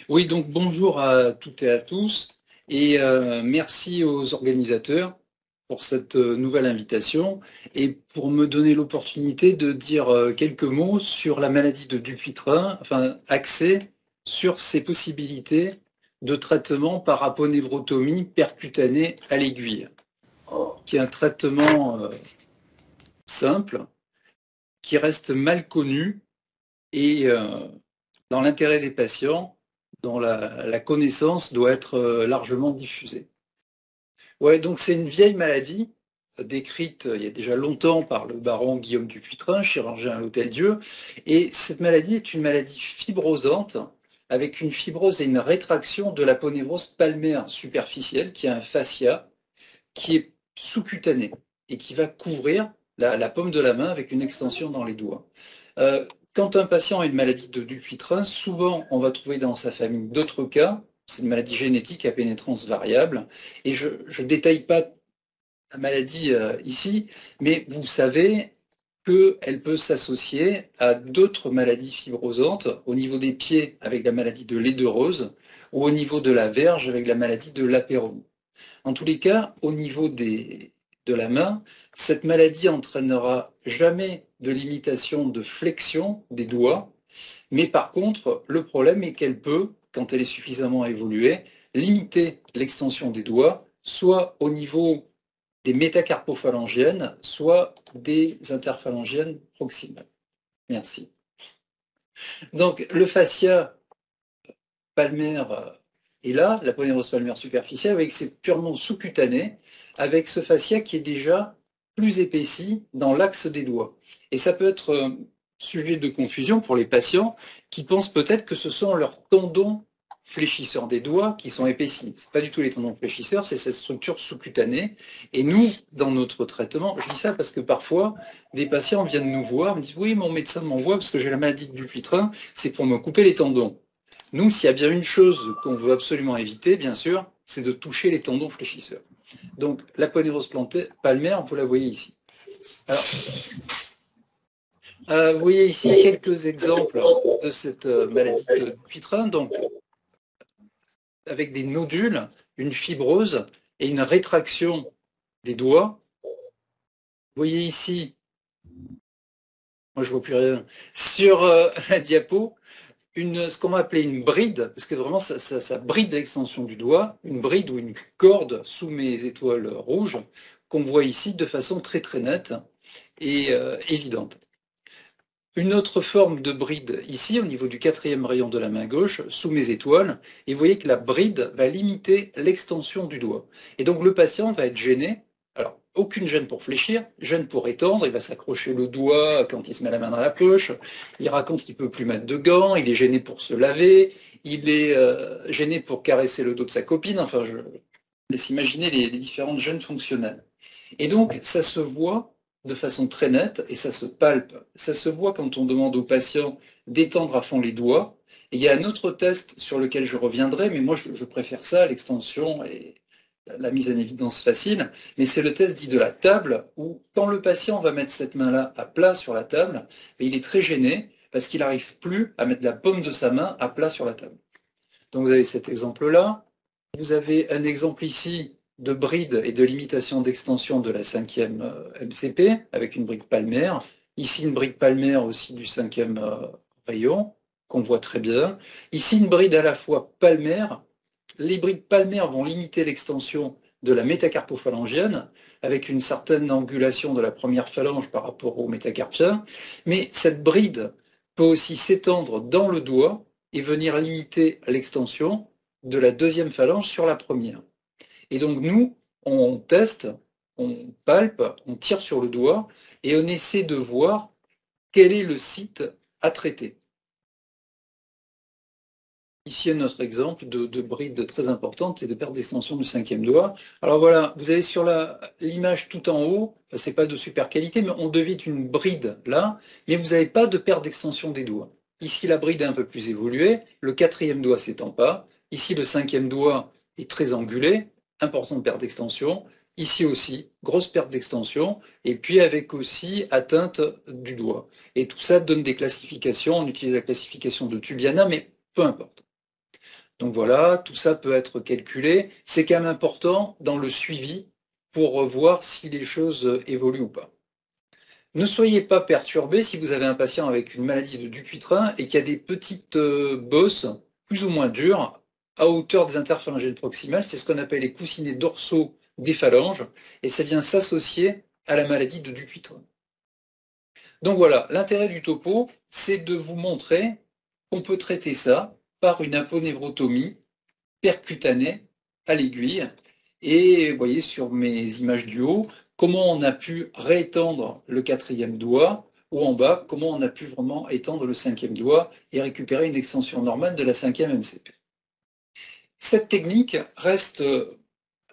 Oui, donc bonjour à toutes et à tous et merci aux organisateurs pour cette nouvelle invitation et pour me donner l'opportunité de dire quelques mots sur la maladie de Dupuytren, enfin axé sur ses possibilités de traitement par aponeurotomie percutanée à l'aiguille, qui est un traitement simple, qui reste mal connu et dans l'intérêt des patients, dont la connaissance doit être largement diffusée. Ouais, donc c'est une vieille maladie décrite il y a déjà longtemps par le baron Guillaume Dupuytren, chirurgien à l'Hôtel-Dieu, et cette maladie est une maladie fibrosante avec une fibrose et une rétraction de l'aponévrose palmaire superficielle qui a un fascia qui est sous-cutané et qui va couvrir la paume de la main avec une extension dans les doigts. Quand un patient a une maladie de Dupuytren, souvent on va trouver dans sa famille d'autres cas. C'est une maladie génétique à pénétrance variable. Et je ne détaille pas la maladie ici, mais vous savez qu'elle peut s'associer à d'autres maladies fibrosantes au niveau des pieds avec la maladie de l'édeurose ou au niveau de la verge avec la maladie de l'apéron. En tous les cas, au niveau de la main, cette maladie entraînera jamais de limitation de flexion des doigts, mais par contre, le problème est qu'elle peut, quand elle est suffisamment évoluée, limiter l'extension des doigts, soit au niveau des métacarpophalangiennes, soit des interphalangiennes proximales. Merci. Donc, le fascia palmaire est là, la ponérose palmaire superficielle, avec c'est purement sous-cutané, avec ce fascia qui est déjà plus épaissi dans l'axe des doigts. Et ça peut être sujet de confusion pour les patients qui pensent peut-être que ce sont leurs tendons fléchisseurs des doigts qui sont épaissis. Ce n'est pas du tout les tendons fléchisseurs, c'est cette structure sous-cutanée. Et nous, dans notre traitement, je dis ça parce que parfois, des patients viennent nous voir, me disent « Oui, mon médecin m'envoie parce que j'ai la maladie du Dupuytren, c'est pour me couper les tendons. » Nous, s'il y a bien une chose qu'on veut absolument éviter, bien sûr, c'est de toucher les tendons fléchisseurs. Donc, l'aponérose palmaire, vous la voyez ici. Alors, vous voyez ici quelques exemples de cette maladie de Dupuytren, donc avec des nodules, une fibrose et une rétraction des doigts. Vous voyez ici, moi je ne vois plus rien, sur la diapo, ce qu'on va appeler une bride, parce que vraiment ça bride l'extension du doigt, une bride ou une corde sous mes étoiles rouges, qu'on voit ici de façon très très nette et évidente. Une autre forme de bride ici, au niveau du quatrième rayon de la main gauche, sous mes étoiles, et vous voyez que la bride va limiter l'extension du doigt. Et donc le patient va être gêné. Alors, aucune gêne pour fléchir, gêne pour étendre, il va s'accrocher le doigt quand il se met la main dans la poche, il raconte qu'il ne peut plus mettre de gants, il est gêné pour se laver, il est gêné pour caresser le dos de sa copine, enfin je laisse imaginer les différentes gênes fonctionnelles. Et donc ça se voit de façon très nette et ça se palpe. Ça se voit quand on demande au patient d'étendre à fond les doigts. Et il y a un autre test sur lequel je reviendrai, mais moi je préfère ça, l'extension et la mise en évidence facile, mais c'est le test dit de la table, où quand le patient va mettre cette main-là à plat sur la table, il est très gêné parce qu'il n'arrive plus à mettre la paume de sa main à plat sur la table. Donc vous avez cet exemple-là. Vous avez un exemple ici de bride et de limitation d'extension de la 5e MCP avec une bride palmaire. Ici, une bride palmaire aussi du 5e rayon, qu'on voit très bien. Ici, une bride à la fois palmaire. Les brides palmaires vont limiter l'extension de la métacarpophalangienne avec une certaine angulation de la première phalange par rapport au métacarpien. Mais cette bride peut aussi s'étendre dans le doigt et venir limiter l'extension de la deuxième phalange sur la première. Et donc nous, on teste, on palpe, on tire sur le doigt et on essaie de voir quel est le site à traiter. Ici, notre exemple de bride très importante et de perte d'extension du 5e doigt. Alors voilà, vous avez sur l'image tout en haut, c'est pas de super qualité, mais on devine une bride là, mais vous n'avez pas de perte d'extension des doigts. Ici, la bride est un peu plus évoluée, le 4e doigt s'étend pas. Ici, le 5e doigt est très angulé, importante perte d'extension. Ici aussi, grosse perte d'extension, et puis avec aussi atteinte du doigt. Et tout ça donne des classifications, on utilise la classification de Tubiana, mais peu importe. Donc voilà, tout ça peut être calculé. C'est quand même important dans le suivi pour voir si les choses évoluent ou pas. Ne soyez pas perturbé si vous avez un patient avec une maladie de Dupuytren et qui a des petites bosses plus ou moins dures à hauteur des interpharyngènes proximales. C'est ce qu'on appelle les coussinets dorsaux des phalanges et ça vient s'associer à la maladie de Dupuytren. Donc voilà, l'intérêt du topo, c'est de vous montrer qu'on peut traiter ça par une aponeurotomie percutanée à l'aiguille. Et vous voyez sur mes images du haut, comment on a pu réétendre le quatrième doigt, ou en bas, comment on a pu vraiment étendre le cinquième doigt et récupérer une extension normale de la cinquième MCP. Cette technique reste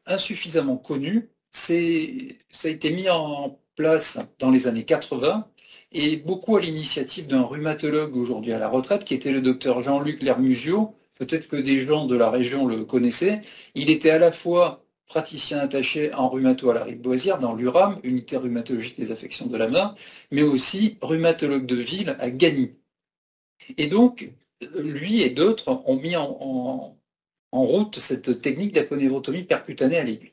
insuffisamment connue. Ça a été mis en place dans les années 80 et beaucoup à l'initiative d'un rhumatologue aujourd'hui à la retraite qui était le docteur Jean-Luc Lermusio. Peut-être que des gens de la région le connaissaient. Il était à la fois praticien attaché en rhumato à la Rive-Boisière dans l'URAM, unité rhumatologique des affections de la main, mais aussi rhumatologue de ville à Gagny. Et donc, lui et d'autres ont mis en route cette technique d'aponeurotomie percutanée à l'aiguille.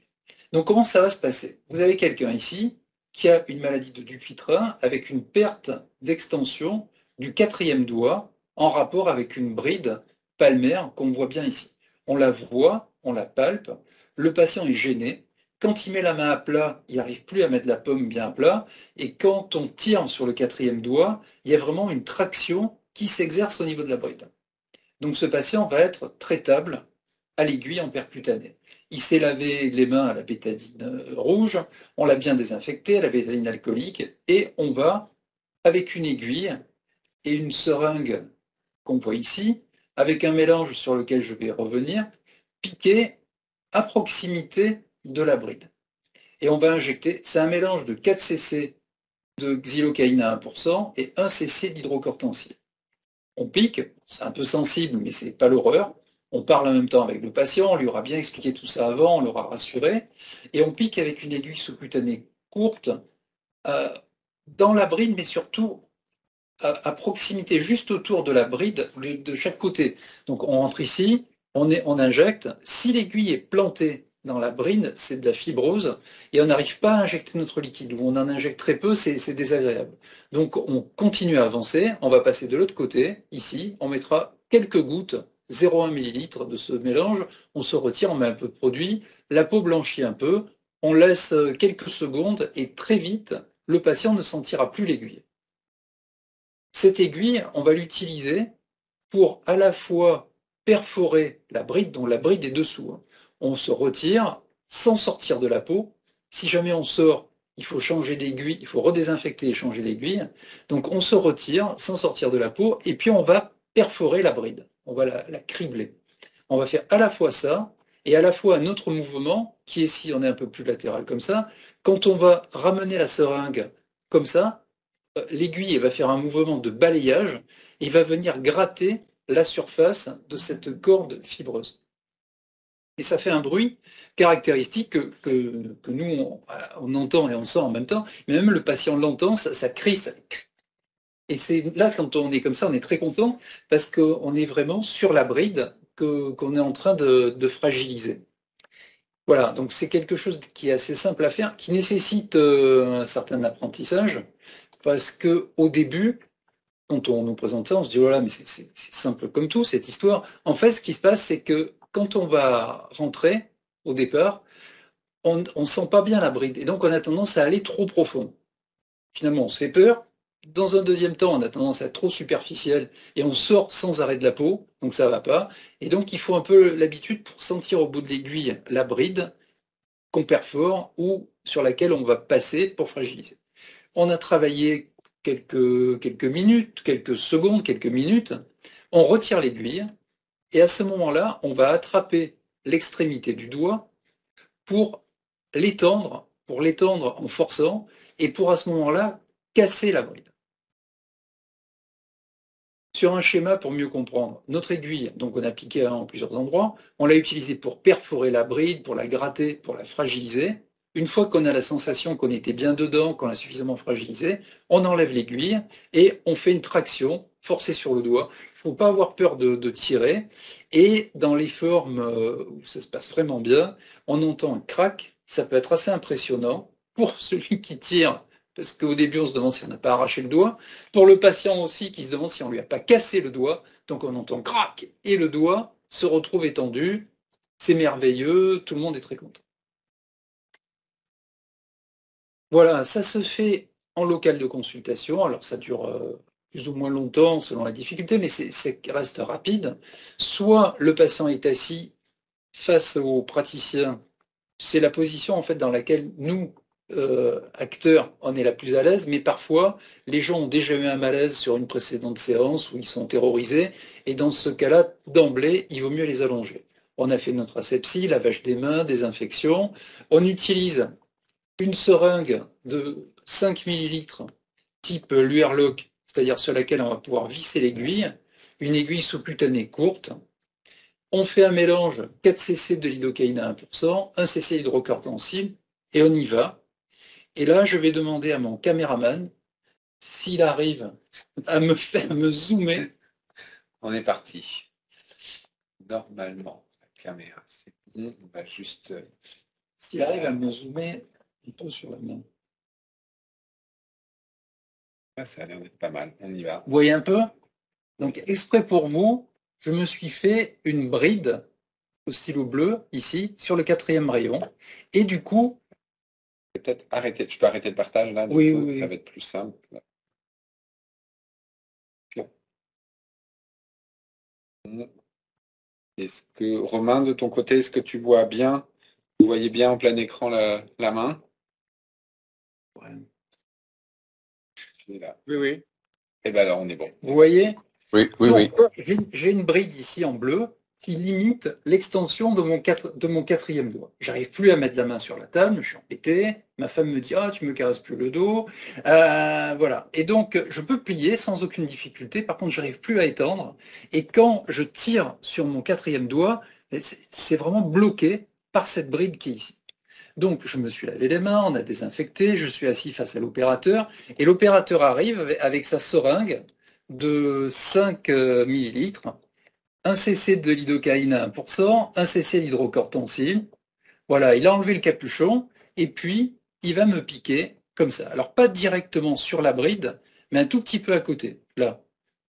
Donc comment ça va se passer? Vous avez quelqu'un ici qui a une maladie de Dupuytren avec une perte d'extension du quatrième doigt en rapport avec une bride palmaire qu'on voit bien ici. On la voit, on la palpe, le patient est gêné. Quand il met la main à plat, il n'arrive plus à mettre la paume bien à plat. Et quand on tire sur le quatrième doigt, il y a vraiment une traction qui s'exerce au niveau de la bride. Donc ce patient va être traitable à l'aiguille en percutanée. Il s'est lavé les mains à la bétadine rouge, on l'a bien désinfecté à la bétadine alcoolique, et on va, avec une aiguille et une seringue qu'on voit ici, avec un mélange sur lequel je vais revenir, piquer à proximité de la bride. Et on va injecter, c'est un mélange de 4 cc de xylocaïne à 1% et 1 cc d'hydrocortensil. On pique, c'est un peu sensible, mais c'est pas l'horreur. On parle en même temps avec le patient, on lui aura bien expliqué tout ça avant, on l'aura rassuré, et on pique avec une aiguille sous-cutanée courte euh, dans la bride, mais surtout à proximité, juste autour de la bride, de chaque côté. Donc on rentre ici, on injecte. Si l'aiguille est plantée dans la bride, c'est de la fibrose, et on n'arrive pas à injecter notre liquide, ou on en injecte très peu, c'est désagréable. Donc on continue à avancer, on va passer de l'autre côté, ici, on mettra quelques gouttes, 0,1 ml de ce mélange, on se retire, on met un peu de produit, la peau blanchit un peu, on laisse quelques secondes, et très vite, le patient ne sentira plus l'aiguille. Cette aiguille, on va l'utiliser pour à la fois perforer la bride, dont la bride est dessous. On se retire sans sortir de la peau. Si jamais on sort, il faut changer d'aiguille, il faut redésinfecter et changer l'aiguille. Donc on se retire sans sortir de la peau et puis on va perforer la bride. On va la cribler. On va faire à la fois ça et à la fois un autre mouvement qui est, si on est un peu plus latéral comme ça, quand on va ramener la seringue comme ça, l'aiguille va faire un mouvement de balayage et va venir gratter la surface de cette corde fibreuse. Et ça fait un bruit caractéristique que nous, on entend et on sent en même temps, mais même le patient l'entend, ça crie. Et c'est là, quand on est comme ça, on est très content parce qu'on est vraiment sur la bride qu'on est en train de fragiliser. Voilà, donc c'est quelque chose qui est assez simple à faire, qui nécessite un certain apprentissage, parce qu'au début, quand on nous présente ça, on se dit, voilà, mais c'est simple comme tout, cette histoire. En fait, ce qui se passe, c'est que quand on va rentrer, au départ, on ne sent pas bien la bride, et donc on a tendance à aller trop profond. Finalement, on se fait peur. Dans un deuxième temps, on a tendance à être trop superficiel, et on sort sans arrêt de la peau, donc ça ne va pas. Et donc, il faut un peu l'habitude pour sentir au bout de l'aiguille la bride qu'on perfore ou sur laquelle on va passer pour fragiliser. On a travaillé quelques minutes, quelques secondes, quelques minutes, on retire l'aiguille, et à ce moment-là, on va attraper l'extrémité du doigt pour l'étendre en forçant, et pour à ce moment-là, casser la bride. Sur un schéma pour mieux comprendre, notre aiguille, donc on a piqué en plusieurs endroits, on l'a utilisée pour perforer la bride, pour la gratter, pour la fragiliser. Une fois qu'on a la sensation qu'on était bien dedans, qu'on l'a suffisamment fragilisé, on enlève l'aiguille et on fait une traction forcée sur le doigt faut pas avoir peur de tirer. Et dans les formes où ça se passe vraiment bien, on entend un crack. Ça peut être assez impressionnant pour celui qui tire, parce qu'au début, on se demande si on n'a pas arraché le doigt. Pour le patient aussi, qui se demande si on lui a pas cassé le doigt. Donc on entend crack et le doigt se retrouve étendu. C'est merveilleux, tout le monde est très content. Voilà, ça se fait en local de consultation. Alors ça dure plus ou moins longtemps selon la difficulté, mais ça reste rapide. Soit le patient est assis face au praticien. C'est la position en fait dans laquelle nous, acteurs, on est la plus à l'aise, mais parfois les gens ont déjà eu un malaise sur une précédente séance où ils sont terrorisés, et dans ce cas-là, d'emblée, il vaut mieux les allonger. On a fait notre asepsie, lavage des mains, désinfection. On utilise une seringue de 5 millilitres type Luerloc, c'est-à-dire sur laquelle on va pouvoir visser l'aiguille, une aiguille sous-cutanée courte. On fait un mélange 4 cc de lidocaïne à 1%, 1 cc d'hydrocortisone, et on y va. Et là, je vais demander à mon caméraman s'il arrive à me zoomer. On est parti. Normalement, la caméra, c'est bon. On va juste... S'il arrive à me zoomer un peu sur la main. Ça a l'air d'être pas mal. On y va. Vous voyez un peu? Donc, exprès pour vous, je me suis fait une bride au stylo bleu, ici, sur le 4e rayon. Et du coup... Peut-être arrêter. Tu peux arrêter le partage, là, oui, coup, oui. Ça va être plus simple. Est-ce que, Romain, de ton côté, est-ce que tu vois bien? Vous voyez bien en plein écran la main? Ouais. Là. Oui, oui. Et bien alors, on est bon. Vous voyez? Oui, oui, oui. J'ai une bride ici en bleu qui limite l'extension de mon 4e doigt. J'arrive plus à mettre la main sur la table, je suis embêté. Ma femme me dit, ah, tu me caresses plus le dos. Voilà. Et donc, je peux plier sans aucune difficulté. Par contre, j'arrive plus à étendre. Et quand je tire sur mon 4e doigt, c'est vraiment bloqué par cette bride qui est ici. Donc, je me suis lavé les mains, on a désinfecté, je suis assis face à l'opérateur, et l'opérateur arrive avec sa seringue de 5 millilitres, 1 cc de lidocaïne à 1%, 1 cc d'hydrocortisone. Voilà, il a enlevé le capuchon, et puis il va me piquer comme ça. Alors, pas directement sur la bride, mais un tout petit peu à côté, là.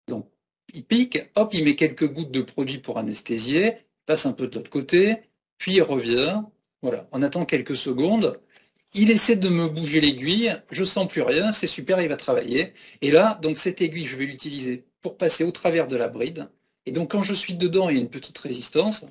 Donc, il pique, hop, il met quelques gouttes de produit pour anesthésier, passe un peu de l'autre côté, puis il revient. Voilà, on attend quelques secondes. Il essaie de me bouger l'aiguille, je sens plus rien, c'est super, il va travailler. Et là, donc cette aiguille, je vais l'utiliser pour passer au travers de la bride. Et donc quand je suis dedans, il y a une petite résistance.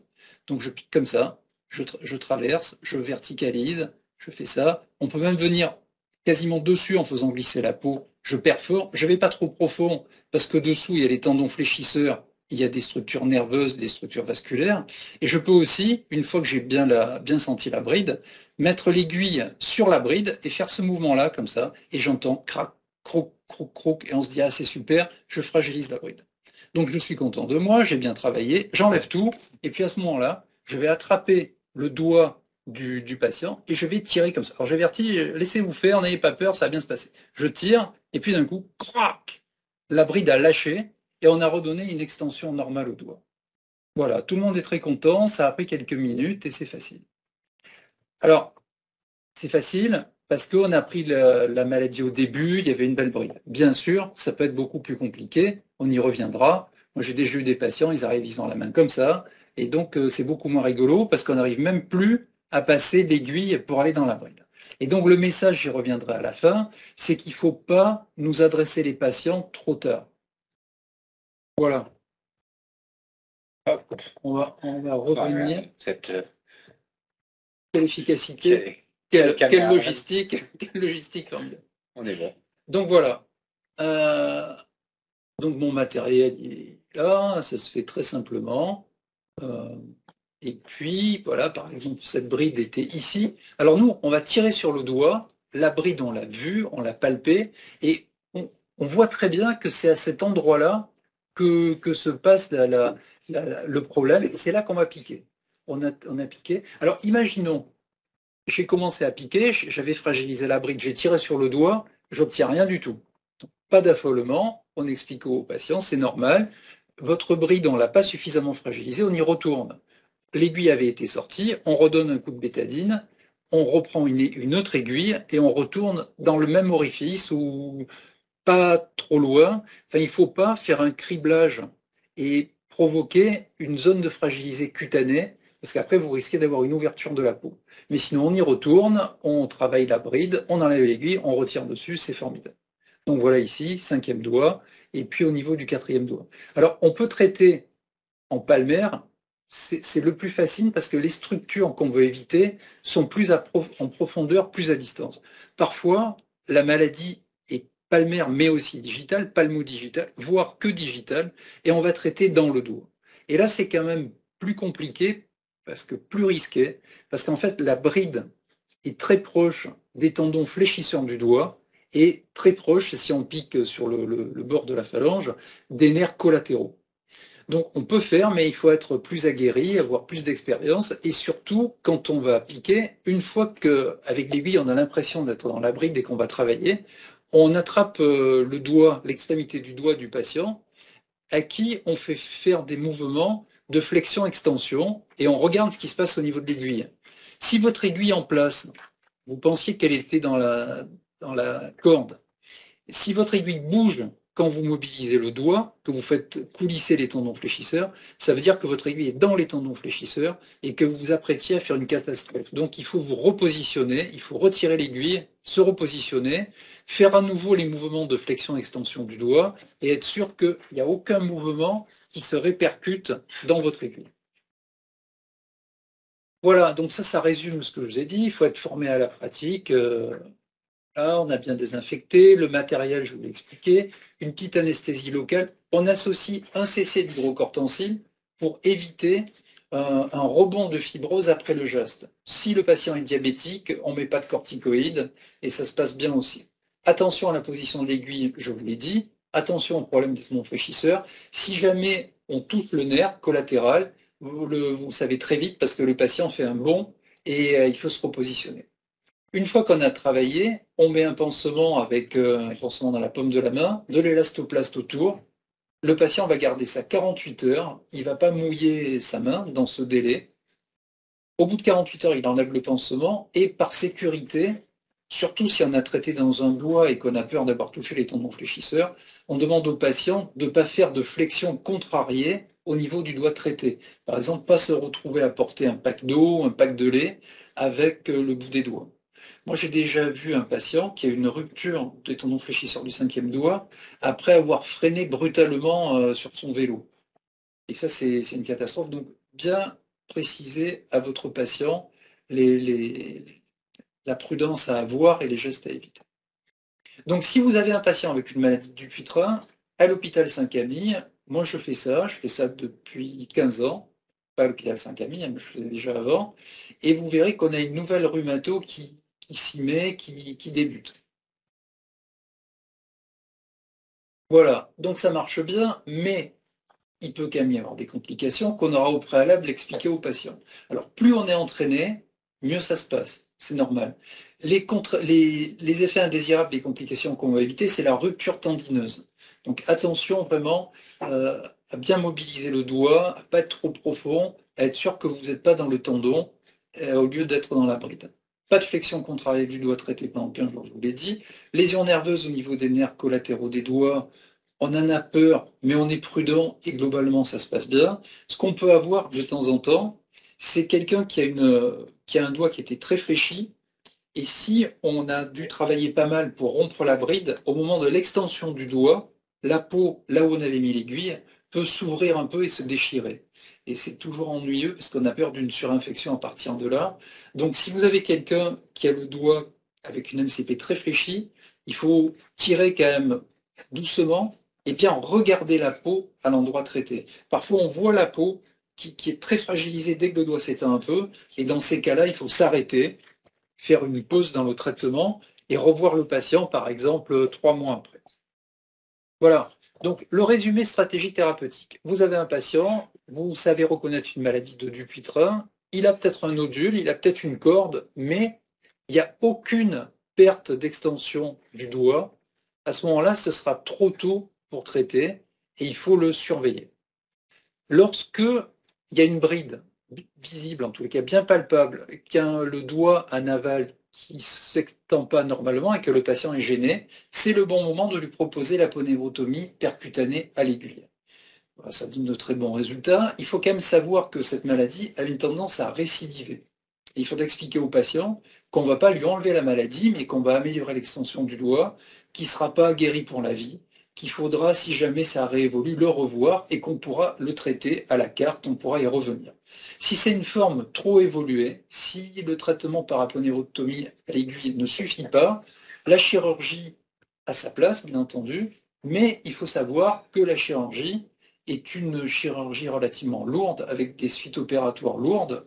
Donc je pique comme ça, je traverse, je verticalise, je fais ça. On peut même venir quasiment dessus en faisant glisser la peau. Je perfore, je ne vais pas trop profond parce que dessous, il y a les tendons fléchisseurs, il y a des structures nerveuses, des structures vasculaires. Et je peux aussi, une fois que j'ai bien senti la bride, mettre l'aiguille sur la bride et faire ce mouvement-là, comme ça, et j'entends crac, croc, croc, croc, et on se dit, ah, c'est super, je fragilise la bride. Donc je suis content de moi, j'ai bien travaillé, j'enlève tout, et puis à ce moment-là, je vais attraper le doigt du patient et je vais tirer comme ça. Alors j'avertis, laissez-vous faire, n'ayez pas peur, ça va bien se passer. Je tire, et puis d'un coup, crac, la bride a lâché, et on a redonné une extension normale au doigt. Voilà, tout le monde est très content, ça a pris quelques minutes, et c'est facile. Alors, c'est facile parce qu'on a pris la maladie au début, il y avait une belle bride. Bien sûr, ça peut être beaucoup plus compliqué, on y reviendra. Moi, j'ai déjà eu des patients, ils arrivent, ils ont la main comme ça, et donc c'est beaucoup moins rigolo parce qu'on n'arrive même plus à passer l'aiguille pour aller dans la bride. Et donc le message, j'y reviendrai à la fin, c'est qu'il ne faut pas nous adresser les patients trop tard. Voilà. Hop, on va revenir. Quelle efficacité, quelle logistique, quelle logistique formidable. On est bon. Donc voilà. Donc mon matériel il est là, ça se fait très simplement. Et puis voilà, par exemple, cette bride était ici. Alors nous, on va tirer sur le doigt. La bride, on l'a vue, on l'a palpée, et on voit très bien que c'est à cet endroit-là que se passe le problème. Et c'est là qu'on va piquer. On a piqué. Alors imaginons, j'ai commencé à piquer, j'avais fragilisé la bride, j'ai tiré sur le doigt, j'obtiens rien du tout. Donc, pas d'affolement, on explique aux patients, c'est normal. votre bride, on ne l'a pas suffisamment fragilisée, on y retourne. L'aiguille avait été sortie, on redonne un coup de bétadine, on reprend une autre aiguille et on retourne dans le même orifice ou pas trop loin. Enfin, il ne faut pas faire un criblage et provoquer une zone de fragilité cutanée, parce qu'après, vous risquez d'avoir une ouverture de la peau. Mais sinon, on y retourne, on travaille la bride, on enlève l'aiguille, on retire dessus, c'est formidable. Donc voilà ici, 5e doigt, et puis au niveau du 4e doigt. Alors, on peut traiter en palmaire, c'est le plus facile parce que les structures qu'on veut éviter sont plus en profondeur, plus à distance. Parfois, la maladie est palmaire, mais aussi digitale, palmo-digitale, voire que digitale, et on va traiter dans le doigt. Et là, c'est quand même plus compliqué, parce que plus risqué, parce qu'en fait, la bride est très proche des tendons fléchisseurs du doigt et très proche, si on pique sur le bord de la phalange, des nerfs collatéraux. Donc on peut faire, mais il faut être plus aguerri, avoir plus d'expérience, et surtout quand on va appliquer, une fois qu'avec l'aiguille on a l'impression d'être dans la bride et qu'on va travailler, on attrape le doigt, l'extrémité du doigt du patient, à qui on fait faire des mouvements de flexion-extension, et on regarde ce qui se passe au niveau de l'aiguille. Si votre aiguille en place, vous pensiez qu'elle était dans la corde, si votre aiguille bouge quand vous mobilisez le doigt, que vous faites coulisser les tendons fléchisseurs, ça veut dire que votre aiguille est dans les tendons fléchisseurs et que vous vous apprêtiez à faire une catastrophe. Donc il faut vous repositionner, il faut retirer l'aiguille, se repositionner, faire à nouveau les mouvements de flexion-extension du doigt et être sûr qu'il n'y a aucun mouvement qui se répercute dans votre aiguille. Voilà, donc ça résume ce que je vous ai dit. Il faut être formé à la pratique. Là, on a bien désinfecté, le matériel, je vous l'ai expliqué, une petite anesthésie locale. On associe un cc d'hydrocortencil pour éviter un rebond de fibrose après le geste. Si le patient est diabétique, on ne met pas de corticoïdes et ça se passe bien aussi. Attention à la position de l'aiguille, je vous l'ai dit. Attention au problème des tendons fléchisseurs. Si jamais on touche le nerf collatéral, vous le savez très vite parce que le patient fait un bond et il faut se repositionner. Une fois qu'on a travaillé, on met un pansement avec un pansement dans la paume de la main, de l'élastoplaste autour. Le patient va garder ça 48 heures. Il ne va pas mouiller sa main dans ce délai. Au bout de 48 heures, il enlève le pansement et par sécurité, surtout si on a traité dans un doigt et qu'on a peur d'avoir touché les tendons fléchisseurs, on demande au patient de ne pas faire de flexion contrariée au niveau du doigt traité. Par exemple, pas se retrouver à porter un pack d'eau, un pack de lait avec le bout des doigts. Moi, j'ai déjà vu un patient qui a eu une rupture des tendons fléchisseurs du 5e doigt après avoir freiné brutalement sur son vélo. Et ça, c'est une catastrophe. Donc, bien préciser à votre patient la prudence à avoir et les gestes à éviter. Donc, si vous avez un patient avec une maladie du Dupuytren, à l'hôpital Saint-Camille, moi je fais ça depuis 15 ans, pas à l'hôpital Saint-Camille, mais je faisais déjà avant, et vous verrez qu'on a une nouvelle rhumato qui s'y met, qui débute. Voilà, donc ça marche bien, mais il peut quand même y avoir des complications qu'on aura au préalable expliquées au patient. Alors, plus on est entraîné, mieux ça se passe, c'est normal. Les effets indésirables des complications qu'on va éviter, c'est la rupture tendineuse. Donc attention vraiment à bien mobiliser le doigt, à ne pas être trop profond, à être sûr que vous n'êtes pas dans le tendon au lieu d'être dans la bride. Pas de flexion contrariée du doigt traité pendant 15 jours, je vous l'ai dit. Lésions nerveuses au niveau des nerfs collatéraux des doigts, on en a peur, mais on est prudent et globalement ça se passe bien. Ce qu'on peut avoir de temps en temps, c'est quelqu'un qui a un doigt qui était très fléchi, et si on a dû travailler pas mal pour rompre la bride, au moment de l'extension du doigt, la peau, là où on avait mis l'aiguille, peut s'ouvrir un peu et se déchirer. Et c'est toujours ennuyeux parce qu'on a peur d'une surinfection à partir de là. Donc si vous avez quelqu'un qui a le doigt avec une MCP très fléchie, il faut tirer quand même doucement et bien regarder la peau à l'endroit traité. Parfois on voit la peau qui est très fragilisée dès que le doigt s'éteint un peu, et dans ces cas-là, il faut s'arrêter, faire une pause dans le traitement et revoir le patient, par exemple, 3 mois après. Voilà. Donc, le résumé stratégique thérapeutique. Vous avez un patient, vous savez reconnaître une maladie de Dupuytren, il a peut-être un nodule, il a peut-être une corde, mais il n'y a aucune perte d'extension du doigt. À ce moment-là, ce sera trop tôt pour traiter et il faut le surveiller. Lorsque il y a une bride visible, en tous les cas bien palpable, qu'un le doigt en aval qui ne s'étend pas normalement et que le patient est gêné, c'est le bon moment de lui proposer la ponévrotomie percutanée à l'aiguille. Voilà, ça donne de très bons résultats. Il faut quand même savoir que cette maladie a une tendance à récidiver. Et il faut expliquer au patient qu'on ne va pas lui enlever la maladie, mais qu'on va améliorer l'extension du doigt, qui ne sera pas guéri pour la vie, qu'il faudra, si jamais ça réévolue, le revoir et qu'on pourra le traiter à la carte, on pourra y revenir. Si c'est une forme trop évoluée, si le traitement par aponeurotomie à l'aiguille ne suffit pas, la chirurgie a sa place, bien entendu, mais il faut savoir que la chirurgie est une chirurgie relativement lourde, avec des suites opératoires lourdes.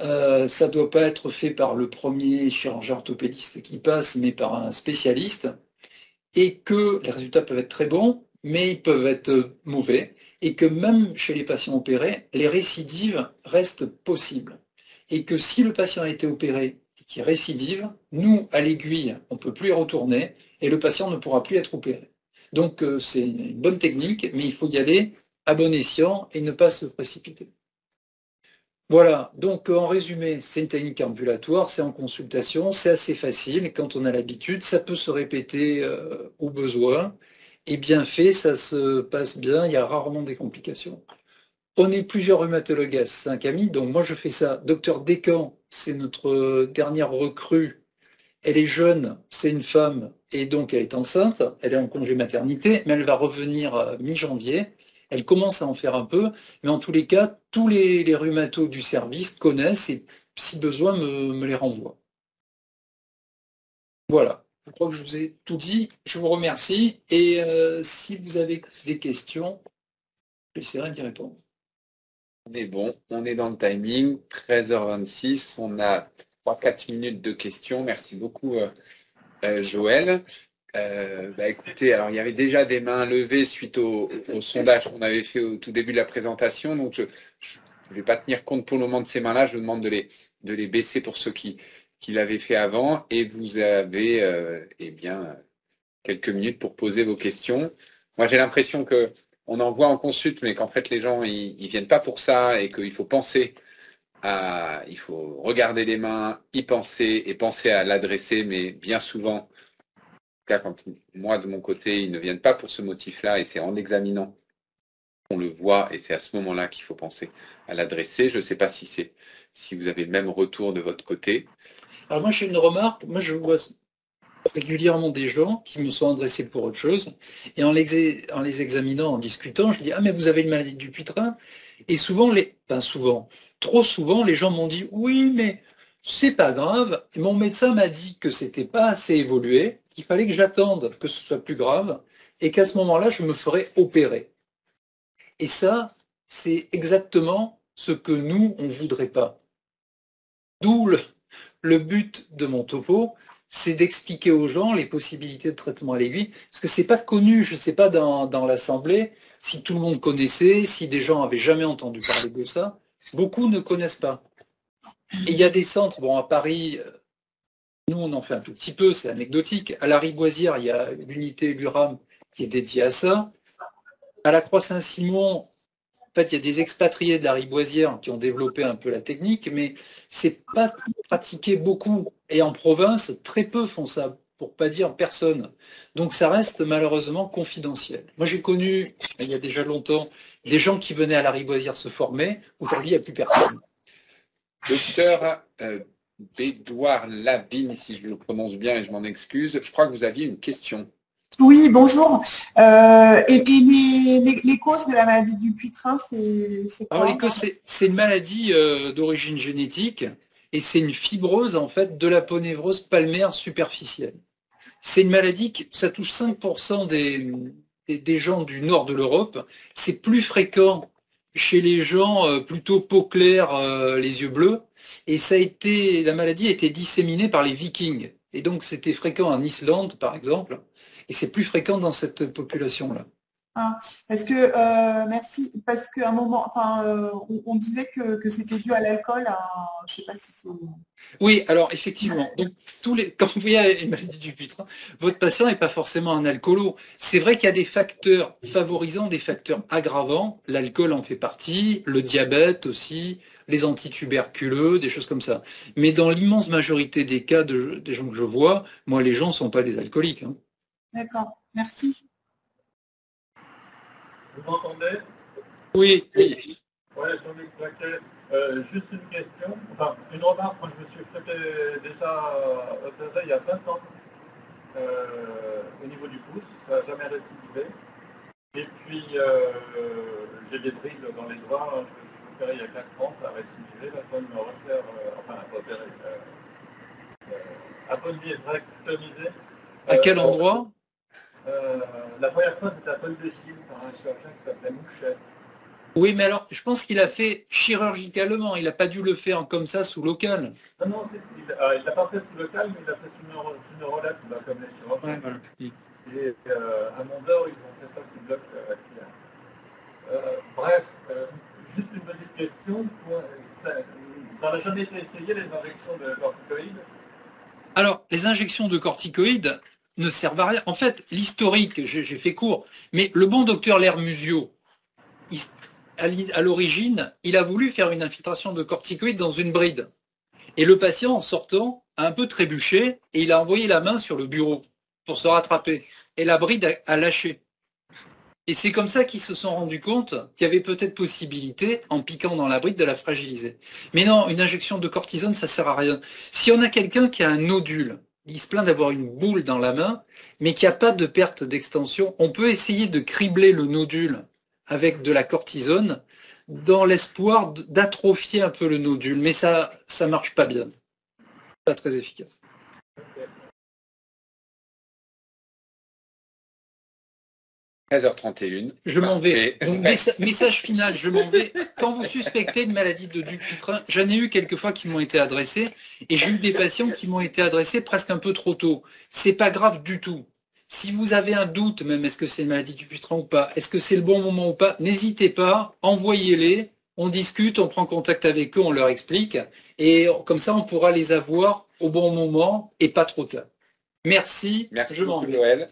Ça ne doit pas être fait par le premier chirurgien orthopédiste qui passe, mais par un spécialiste, et que les résultats peuvent être très bons, mais ils peuvent être mauvais, et que même chez les patients opérés, les récidives restent possibles. Et que si le patient a été opéré et qu'il récidive, nous, à l'aiguille, on ne peut plus y retourner, et le patient ne pourra plus être opéré. Donc c'est une bonne technique, mais il faut y aller à bon escient et ne pas se précipiter. Voilà, donc en résumé, c'est une technique ambulatoire, c'est en consultation, c'est assez facile quand on a l'habitude, ça peut se répéter au besoin, et bien fait, ça se passe bien, il y a rarement des complications. On est plusieurs rhumatologues à Saint-Camille, donc moi je fais ça. Docteur Descamps, c'est notre dernière recrue, elle est jeune, c'est une femme, et donc elle est enceinte, elle est en congé maternité, mais elle va revenir mi-janvier. Elle commence à en faire un peu, mais en tous les cas, tous les rhumatos du service connaissent et si besoin me les renvoient. Voilà, je crois que je vous ai tout dit. Je vous remercie et si vous avez des questions, j'essaierai d'y répondre. On est bon, on est dans le timing, 13h26, on a 3-4 minutes de questions. Merci beaucoup, Joël. Écoutez, alors il y avait déjà des mains levées suite au sondage qu'on avait fait au tout début de la présentation, donc je ne vais pas tenir compte pour le moment de ces mains-là, je vous demande de les baisser pour ceux qui l'avaient fait avant, et vous avez quelques minutes pour poser vos questions. Moi j'ai l'impression que on en voit en consulte, mais qu'en fait les gens ils viennent pas pour ça et qu'il faut penser il faut regarder les mains, y penser et penser à l'adresser, mais bien souvent, quand moi de mon côté, ils ne viennent pas pour ce motif-là et c'est en l'examinant qu'on le voit et c'est à ce moment-là qu'il faut penser à l'adresser. Je ne sais pas si vous avez le même retour de votre côté. Alors moi j'ai une remarque, moi je vois régulièrement des gens qui me sont adressés pour autre chose, et en les examinant, en discutant, je dis « Ah, mais vous avez une maladie du Dupuytren ?» Et trop souvent, les gens m'ont dit « Oui, mais c'est pas grave, mon médecin m'a dit que c'était pas assez évolué, qu'il fallait que j'attende que ce soit plus grave, et qu'à ce moment-là, je me ferais opérer. » Et ça, c'est exactement ce que nous, on ne voudrait pas. D'où le but de mon topo, c'est d'expliquer aux gens les possibilités de traitement à l'aiguille, parce que c'est pas connu, je ne sais pas dans l'Assemblée si tout le monde connaissait, si des gens avaient jamais entendu parler de ça. Beaucoup ne connaissent pas. Et il y a des centres, bon à Paris, nous on en fait un tout petit peu, c'est anecdotique. À la Riboisière, il y a l'unité l'URAM qui est dédiée à ça. À la Croix-Saint-Simon, en fait, il y a des expatriés de la Riboisière qui ont développé un peu la technique, mais c'est pas pratiqué beaucoup. Et en province, très peu font ça, pour pas dire personne. Donc ça reste malheureusement confidentiel. Moi, j'ai connu, il y a déjà longtemps, des gens qui venaient à la Riboisière se former. Aujourd'hui, il n'y a plus personne. Docteur Bédouard Lavigne, si je le prononce bien et je m'en excuse, je crois que vous aviez une question. Oui, bonjour. Et les causes de la maladie du Dupuytren, c'est quoi? Alors, les causes, c'est une maladie d'origine génétique et c'est une fibrose en fait de l'aponévrose palmaire superficielle. C'est une maladie qui ça touche 5% des gens du nord de l'Europe. C'est plus fréquent chez les gens plutôt peau claire, les yeux bleus. Et la maladie a été disséminée par les Vikings. Et donc c'était fréquent en Islande, par exemple. Et c'est plus fréquent dans cette population-là. Ah, parce que, merci, parce qu'à un moment, enfin, on disait que c'était dû à l'alcool, je sais pas si c'est... Oui, alors effectivement, donc quand vous voyez une maladie du Dupuytren, votre patient n'est pas forcément un alcoolo. C'est vrai qu'il y a des facteurs favorisants, des facteurs aggravants. L'alcool en fait partie, le diabète aussi, les antituberculeux, des choses comme ça. Mais dans l'immense majorité des cas des gens que je vois, moi, les gens ne sont pas des alcooliques, hein. D'accord, merci. Vous m'entendez? Oui, oui. Ouais, Jean-Luc Jacquet. Juste une question, enfin une remarque. Moi, je me suis fait déjà opérer il y a 20 ans au niveau du pouce, ça n'a jamais récidivé. Et puis j'ai des brides dans les doigts, je me suis opéré il y a 4 ans, ça a récidivé. Là, je dois me refaire, enfin, opérer, aponectomisé. À quel endroit? La première fois, c'était à Paul de Chine par un chirurgien qui s'appelait Mouchet. Oui, mais alors, je pense qu'il a fait chirurgicalement. Il n'a pas dû le faire comme ça sous local. Non, non, il l'a pas fait sous local, mais il l'a fait sous neurolette, comme les chirurgiens. Ouais, voilà. Et à Mondor, ils ont fait ça sous bloc axillaire. Bref, juste une petite question. Ça n'a jamais été essayé, les injections de corticoïdes? Alors, les injections de corticoïdes ne servent à rien. En fait, l'historique, j'ai fait court, mais le bon docteur Lermusio, à l'origine, il a voulu faire une infiltration de corticoïdes dans une bride. Et le patient, en sortant, a un peu trébuché et il a envoyé la main sur le bureau pour se rattraper. Et la bride a lâché. Et c'est comme ça qu'ils se sont rendus compte qu'il y avait peut-être possibilité, en piquant dans la bride, de la fragiliser. Mais non, une injection de cortisone, ça sert à rien. Si on a quelqu'un qui a un nodule, il se plaint d'avoir une boule dans la main, mais qui n'a pas de perte d'extension, on peut essayer de cribler le nodule avec de la cortisone dans l'espoir d'atrophier un peu le nodule. Mais ça marche pas bien. Pas très efficace. 13h31. Je m'en vais. Donc, message final, je m'en vais. Quand vous suspectez une maladie de Dupuytren, j'en ai eu quelques fois qui m'ont été adressés, et j'ai eu des patients qui m'ont été adressés presque un peu trop tôt. C'est pas grave du tout. Si vous avez un doute, même est-ce que c'est une maladie du Dupuytren ou pas, est-ce que c'est le bon moment ou pas, n'hésitez pas, envoyez-les, on discute, on prend contact avec eux, on leur explique, et comme ça on pourra les avoir au bon moment et pas trop tard. Merci, Merci je m'en beaucoup, vais. Noël.